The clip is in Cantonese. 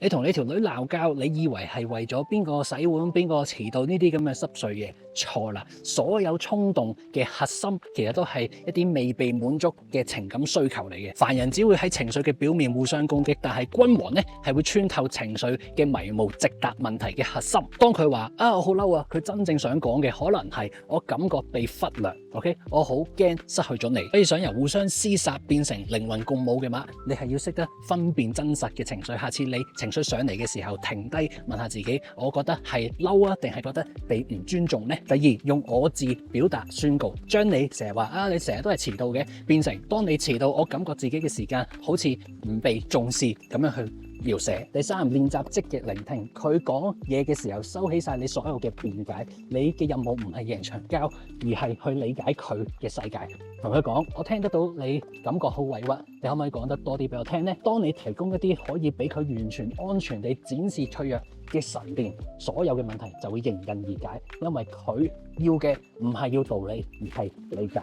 你同你條女鬧交，你以為係為咗邊個洗碗、邊個遲到呢啲咁嘅濕碎嘢？錯啦！所有衝動嘅核心其實都係一啲未被滿足嘅情感需求嚟嘅。凡人只會喺情緒嘅表面互相攻擊，但係君王呢係會穿透情緒嘅迷霧，直達問題嘅核心。當佢話我好嬲啊，佢真正想講嘅可能係我感覺被忽略。OK， 我好驚失去咗你。所以想由互相廝殺變成靈魂共舞嘅話，你係要識得分辨真實嘅情緒。下次你情緒上嚟嘅時候，停低問下自己，我覺得係嬲啊，定係覺得被唔尊重呢？第二，用我字表達宣告，將你成日話你成日都係遲到嘅，變成當你遲到，我感覺自己嘅時間好似唔被重視咁樣去描寫。第三，練習積極聆聽，佢講嘢嘅時候收起晒你所有嘅辯解，你嘅任務唔係贏場交，而係去理解佢嘅世界。同佢講，我聽得到你感覺好委屈，你可唔可以講得多啲俾我聽呢？當你提供一啲可以俾佢完全安全地展示脆弱嘅神殿，所有嘅問題就會迎刃而解，因為佢要嘅唔係要道理，而係理解。